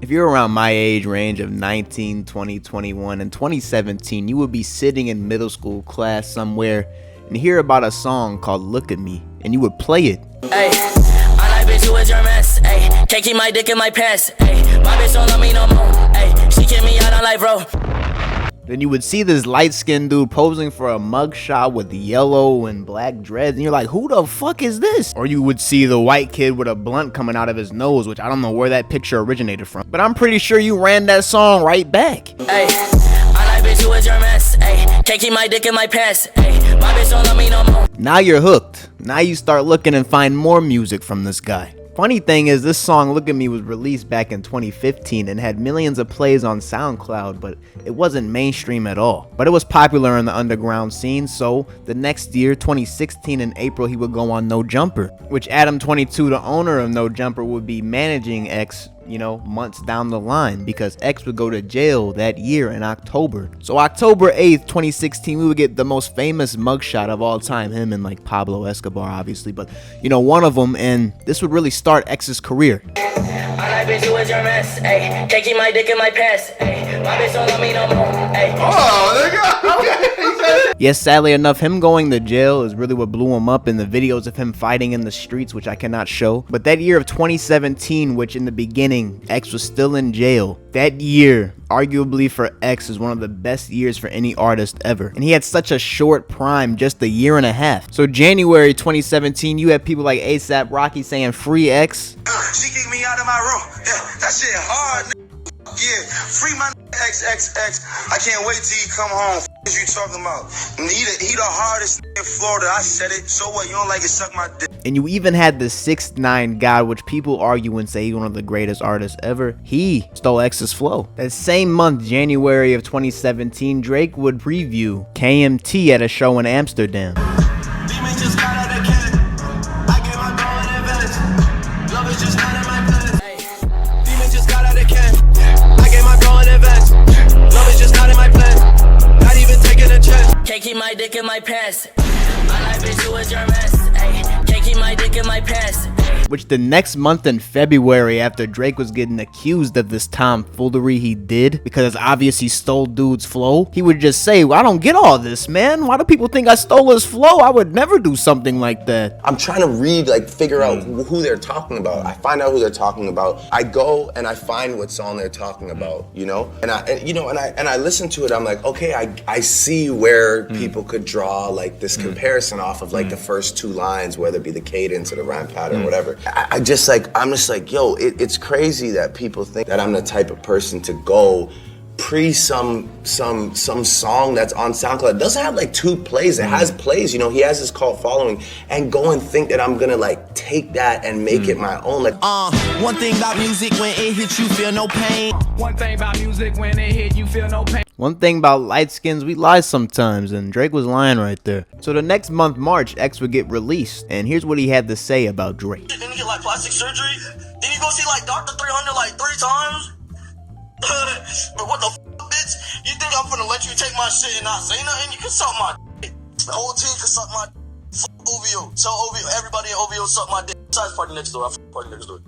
If you're around my age range of 19, 20, 21, and 2017, you would be sitting in middle school class somewhere and hear about a song called Look at Me, and you would play it. Hey, I like bitch, you was your mess. Hey, can't keep my dick in my pants. Hey, my bitch don't love me no more. Hey, she kicked me out on life, bro. Then you would see this light-skinned dude posing for a mugshot with yellow and black dreads, and you're like, who the fuck is this? Or you would see the white kid with a blunt coming out of his nose, which I don't know where that picture originated from, but I'm pretty sure you ran that song right back. Hey, I like bitch, you was your mess. Hey, can't keep my dick in my pants. Hey, my bitch don't love me no more. Now you're hooked. Now you start looking and find more music from this guy. Funny thing is, this song Look at Me was released back in 2015 and had millions of plays on SoundCloud, but it wasn't mainstream at all. But it was popular in the underground scene, so the next year, 2016, in April, he would go on No Jumper, which Adam 22, the owner of No Jumper, would be managing X, months down the line, because X would go to jail that year in October. So October 8th, 2016, we would get the most famous mugshot of all time, him and like Pablo Escobar, obviously, but one of them, and this would really start X's career. I like bitch, you was your mess. Ay, can't keep my dick in my pants. Ay, my bitch don't love me no more. Ay. Oh, there you go. Yes, sadly enough, him going to jail is really what blew him up in the videos of him fighting in the streets, which I cannot show. But that year of 2017, which in the beginning, X was still in jail, that year, arguably for X, is one of the best years for any artist ever. And he had such a short prime, just a year and a half. So January 2017, you had people like A$AP Rocky saying free X. She kicked me out of my room. Yeah, that shit hard. Yeah, free my XXX. I can't wait till you come home. What you talking about? He the hardest in Florida. I said it. So what? You don't like it? Suck my dick. And you even had the 6ix9ine God, which people argue and say he's one of the greatest artists ever. He stole X's flow. That same month, January of 2017, Drake would preview KMT at a show in Amsterdam. Can't keep my dick in my pants. I like bitch, you was your mess. Ay, can't keep my dick in my pants. Which the next month in February, after Drake was getting accused of this tomfoolery he did, because it's obvious he stole dude's flow, he would just say, well, I don't get all this, man. Why do people think I stole his flow? I would never do something like that. I'm trying to figure out who they're talking about. I find out who they're talking about. I go and I find what song they're talking about, and I listen to it. I'm like, okay, I see where people could draw like this comparison off of like the first two lines, whether it be the cadence or the rhyme pattern or whatever. I'm just like, yo, it's crazy that people think that I'm the type of person to go pre some song that's on SoundCloud. It doesn't have like 2 plays. It has plays, he has this cult following, and go and think that I'm gonna like take that and make it my own. Like, one thing about music, when it hits you feel no pain. One thing about music, when it hit you feel no pain. One thing about light skins, we lie sometimes, and Drake was lying right there. So the next month, March, X would get released, and here's what he had to say about Drake. Didn't you get like plastic surgery? Didn't you go see like Dr. 300 like 3 times? But what the bitch? You think I'm gonna let you take my shit and not say nothing? You can suck my dick. The whole team can suck my dick. OVO. Tell OVO, everybody in OVO suck my dick. Besides party next door. Party next door.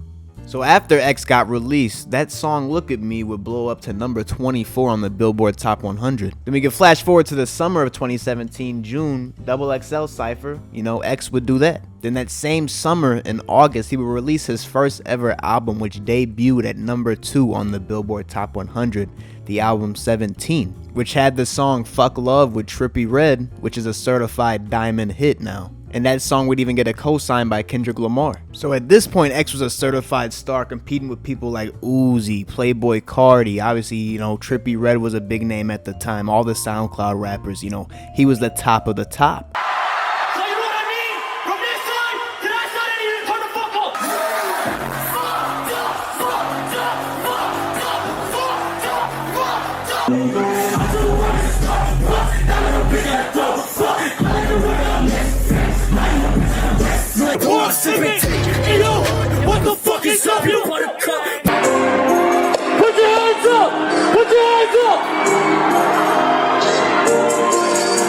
So after X got released, that song Look at Me would blow up to number 24 on the Billboard Top 100. Then we can flash forward to the summer of 2017, June, XXL Cypher, X would do that. Then that same summer in August, he would release his first ever album, which debuted at number 2 on the Billboard Top 100, the album 17, which had the song Fuck Love with Trippie Redd, which is a certified diamond hit now. And that song would even get a co-sign by Kendrick Lamar. So at this point, X was a certified star, competing with people like Uzi, Playboy Cardi. Obviously, Trippie Redd was a big name at the time. All the SoundCloud rappers, he was the top of the top. So you know what I mean? From this side to that side, I need you to turn the fuck Hey yo, what the fuck is up? You don't wanna cut. Put your hands up! Put your hands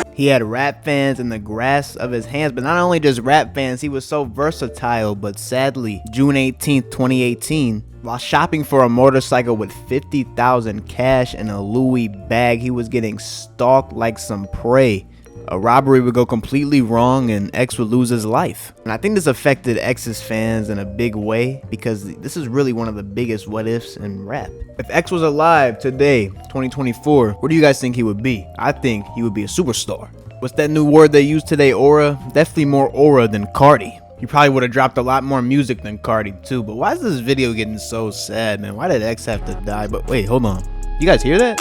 up! He had rap fans in the grasp of his hands, but not only just rap fans, he was so versatile. But sadly, June 18th, 2018, while shopping for a motorcycle with $50,000 cash in a Louis bag, he was getting stalked like some prey. A robbery would go completely wrong and X would lose his life. And I think this affected X's fans in a big way because this is really one of the biggest what ifs in rap. If X was alive today, 2024, where do you guys think he would be? I think he would be a superstar. What's that new word they use today, aura? Definitely more aura than Cardi. He probably would have dropped a lot more music than Cardi too, but why is this video getting so sad, man? Why did X have to die? But wait, hold on. You guys hear that?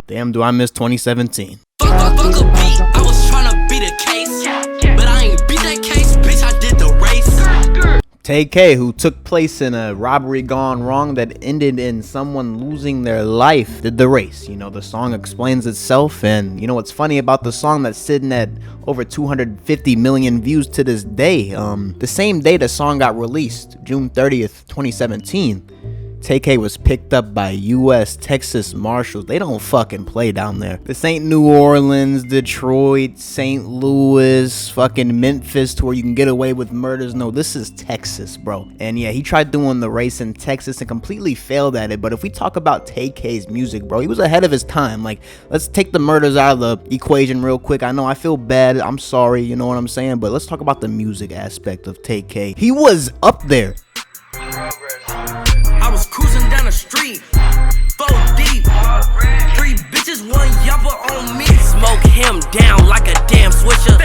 Damn, do I miss 2017. Fuck a beat, I was tryna beat a case, but I ain't beat that case, bitch, I did the race. Tay-K, who took place in a robbery gone wrong that ended in someone losing their life, did the race. You know, the song explains itself, and you know what's funny about the song that's sitting at over 250 million views to this day? The same day the song got released, June 30th, 2017, Tay-K was picked up by U.S. Texas Marshals. They don't fucking play down there. This ain't New Orleans, Detroit, St. Louis, fucking Memphis, to where you can get away with murders. No, this is Texas, bro. And yeah, he tried doing the race in Texas and completely failed at it. But if we talk about Tay-K's music, bro, he was ahead of his time. Like, let's take the murders out of the equation real quick. I know I feel bad. I'm sorry, you know what I'm saying? But let's talk about the music aspect of Tay-K. He was up there. I was cruising down the street, 4 deep, 3 bitches, 1 yapper on me. Smoke him down like a damn switcher.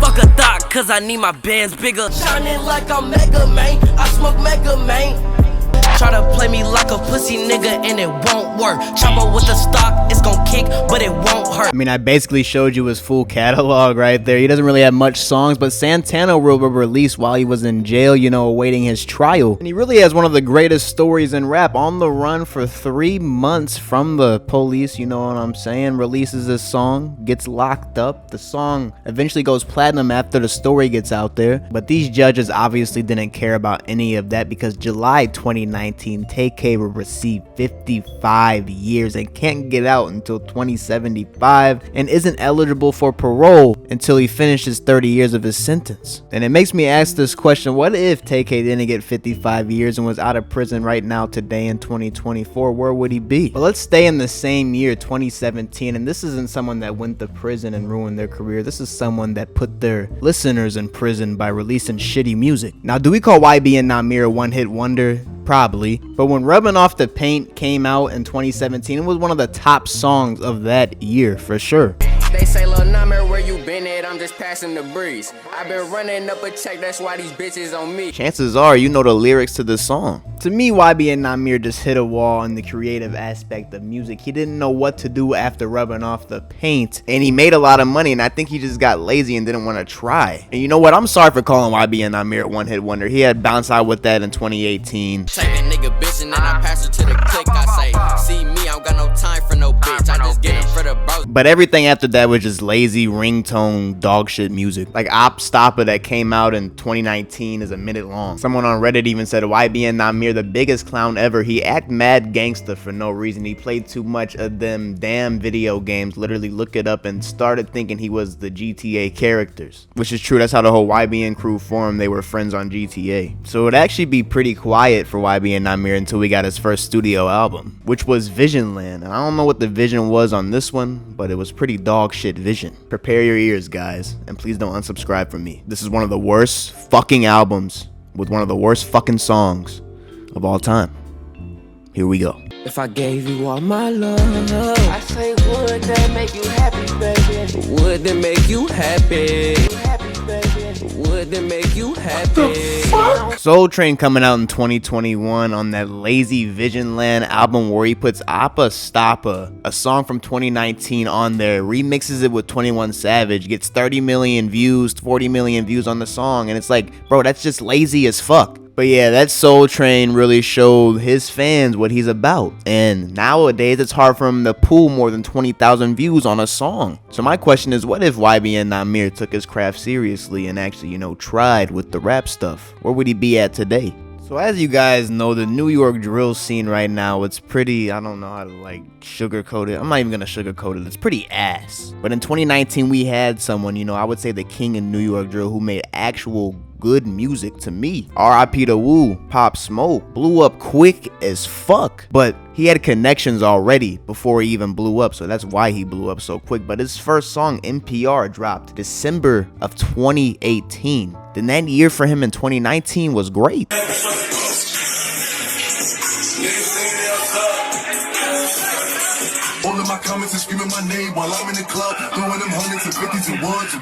Fuck a thought, cause I need my bands bigger. Shining like I'm Mega Man, I smoke Mega Man. Try to play me like a pussy nigga and it won't work. Chopper with the stock, it's gon' kick, but it won't hurt. I mean, I basically showed you his full catalog right there. He doesn't really have much songs, but Santana will be released while he was in jail, you know, awaiting his trial. And he really has one of the greatest stories in rap. On the run for 3 months from the police, you know what I'm saying? Releases this song, gets locked up. The song eventually goes platinum after the story gets out there. But these judges obviously didn't care about any of that because July 2019, Tay-K will receive 55 years and can't get out until 2075 and isn't eligible for parole until he finishes 30 years of his sentence. And it makes me ask this question: what if Tay-K didn't get 55 years and was out of prison right now today in 2024? Where would he be? But let's stay in the same year, 2017, and this isn't someone that went to prison and ruined their career. This is someone that put their listeners in prison by releasing shitty music. Now, do we call YBN Nahmir a one-hit wonder? Probably, but when Rubbing Off the Paint came out in 2017, it was one of the top songs of that year for sure. They say, Lil Nahmir, where you been at? I'm just passing the breeze. I've been running up a check, that's why these bitches on me. Chances are you know the lyrics to the song. To me, YBN Nahmir just hit a wall in the creative aspect of music. He didn't know what to do after Rubbing Off the Paint, and he made a lot of money, and I think he just got lazy and didn't want to try. And you know what? I'm sorry for calling YBN Nahmir a one-hit wonder. He had Bounce Out with that in 2018. Take a nigga bitch and then I pass her to the click. I say, see me, I don't got no time for no bitch. I just get him for the bro. But everything after that was just lazy ringtone dog shit music. Like Op Stopper that came out in 2019 is a minute long. Someone on Reddit even said YBN Nahmir the biggest clown ever. He act mad gangster for no reason. He played too much of them damn video games. Literally look it up and started thinking he was the GTA characters. Which is true, that's how the whole YBN crew formed. They were friends on GTA. So it would actually be pretty quiet for YBN Nahmir until we got his first studio album, which was Vision Land. And I don't know what the vision was on this one, but it was pretty dog shit vision. Prepare your ears, guys, and please don't unsubscribe from me. This is one of the worst fucking albums with one of the worst fucking songs of all time. Here we go. If I gave you all my love, I say, would that make you happy, baby? would it make you happy? Happy, baby. Would it make you happy? Soul Train coming out in 2021 on that Lazy Vision Land album where he puts Appa Stoppa, a song from 2019, on there, remixes it with 21 Savage, gets 30 million views, 40 million views on the song, and it's like, bro, that's just lazy as fuck. But yeah, that Soul Train really showed his fans what he's about. And nowadays, it's hard for him to pull more than 20,000 views on a song. So my question is, what if YBN Nahmir took his craft seriously and actually, you know, tried with the rap stuff? Where would he be at today? So as you guys know, the New York drill scene right now, it's pretty, I don't know how to like sugarcoat it. I'm not even gonna sugarcoat it. It's pretty ass. But in 2019, we had someone, you know, I would say the king in New York drill who made actual good music to me. R.I.P. to Wu, Pop Smoke. Blew up quick as fuck. But he had connections already before he even blew up, so that's why he blew up so quick. But his first song, NPR, dropped December of 2018. Then that year for him in 2019 was great. All of my comments are screaming my name while I'm in the club, throwing them hundreds and fifties and ones.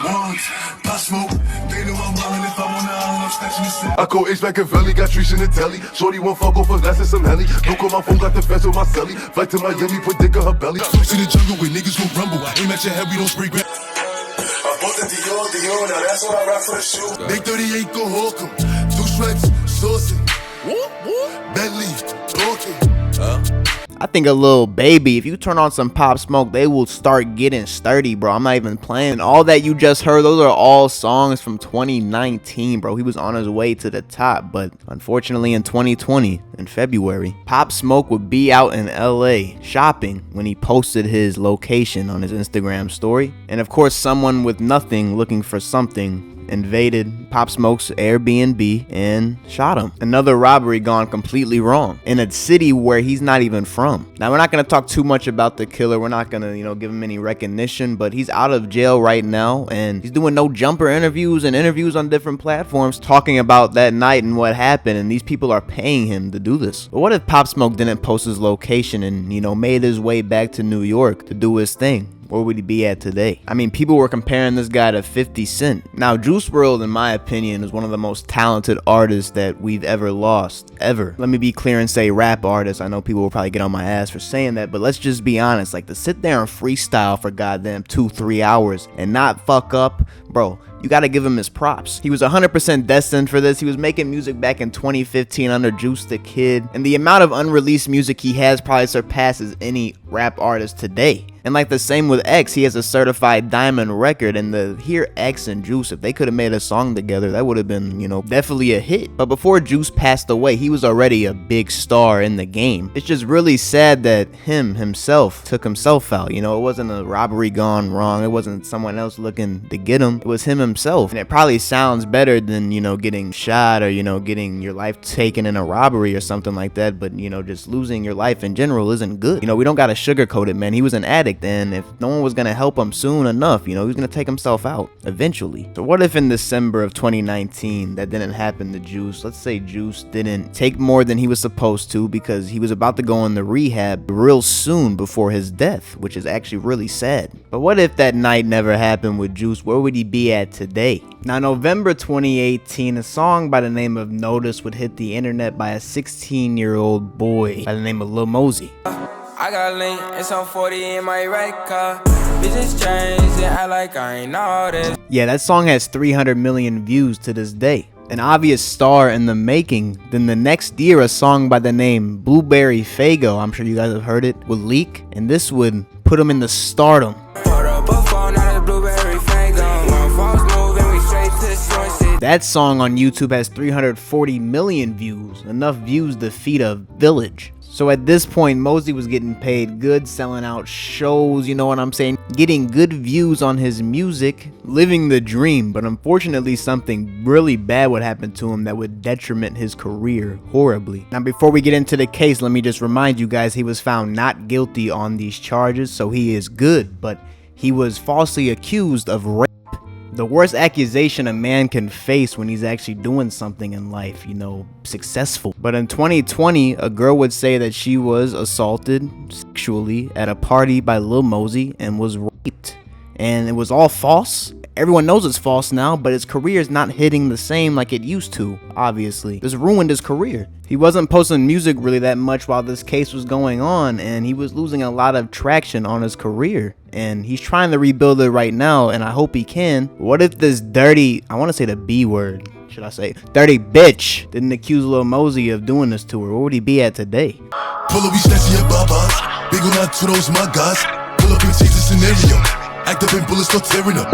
Pop Smoke, they know I'm wildin' if I'm on the island, I'm snatching the set. I call H back in Valley, got streets in the telly. Shorty won't fuck off a glass and some heli. Don't call my phone, got the fence on my celly. Flight to Miami, put dick on her belly. To the jungle where niggas gon' rumble. I aim at your head, we don't spray ground. I bought the Dior, now that's what I rap for the shoe. Big 38 go hawk 'em. 2 stripes, saucing. Bentley, talking. I think a little baby, if you turn on some Pop Smoke, they will start getting sturdy, bro. I'm not even playing. And all that you just heard, those are all songs from 2019, bro. He was on his way to the top, but unfortunately in 2020, in February, Pop Smoke would be out in LA shopping when he posted his location on his Instagram story. And of course, someone with nothing looking for something invaded Pop Smoke's Airbnb and shot him. Another robbery gone completely wrong in a city where he's not even from. Now, we're not going to talk too much about the killer. We're not going to, you know, give him any recognition, but he's out of jail right now and he's doing no jumper interviews and interviews on different platforms talking about that night and what happened, and these people are paying him to do this. But what if Pop Smoke didn't post his location and, you know, made his way back to New York to do his thing? Where would he be at today? I mean, people were comparing this guy to 50 Cent. Now, Juice WRLD, in my opinion, is one of the most talented artists that we've ever lost, ever. Let me be clear and say rap artist. I know people will probably get on my ass for saying that, but let's just be honest. Like, to sit there and freestyle for goddamn 2-3 hours and not fuck up, bro, you gotta give him his props. He was 100% destined for this. He was making music back in 2015 under Juice the Kid, and the amount of unreleased music he has probably surpasses any rap artist today. And like the same with X, he has a certified diamond record, and to hear X and Juice, if they could have made a song together, that would have been, you know, definitely a hit. But before Juice passed away, he was already a big star in the game. It's just really sad that himself took himself out. You know, it wasn't a robbery gone wrong. It wasn't someone else looking to get him. It was him himself. And it probably sounds better than, you know, getting shot or, you know, getting your life taken in a robbery or something like that. But, you know, just losing your life in general isn't good. You know, we don't gotta sugarcoat it, man. He was an addict. And if no one was gonna help him soon enough, you know, he was gonna take himself out eventually. So what if in December of 2019 that didn't happen to Juice? Let's say Juice didn't take more than he was supposed to because he was about to go into rehab real soon before his death, which is actually really sad. But what if that night never happened with Juice? Where would he be at today? Now, November 2018, a song by the name of Notice would hit the internet by a 16-year-old boy by the name of Lil Mosey. I got link and some 40 in my right car. Bitches change and act like I ain't know this. Yeah, that song has 300 million views to this day. An obvious star in the making. Then the next year, a song by the name Blueberry Faygo, I'm sure you guys have heard it, would leak, and this would put him in the stardom. That song on YouTube has 340 million views, enough views to feed a village. So at this point, Mosey was getting paid good, selling out shows, you know what I'm saying? Getting good views on his music, living the dream. But unfortunately, something really bad would happen to him that would detriment his career horribly. Now, before we get into the case, let me just remind you guys, he was found not guilty on these charges, so he is good. But he was falsely accused of rape. The worst accusation a man can face when he's actually doing something in life, you know, successful. But in 2020, a girl would say that she was assaulted sexually at a party by Lil Mosey and was raped. And it was all false. Everyone knows it's false now, but his career is not hitting the same like it used to, obviously. This ruined his career. He wasn't posting music really that much while this case was going on, and he was losing a lot of traction on his career. And he's trying to rebuild it right now, and I hope he can. What if this dirty, I want to say the B word, should I say, dirty bitch didn't accuse Lil Mosey of doing this to her? Where would he be at today? Pull up, we snatching your babas. Big on that to those my guys. Pull up and change the scenario. Act up and bullets start tearing up.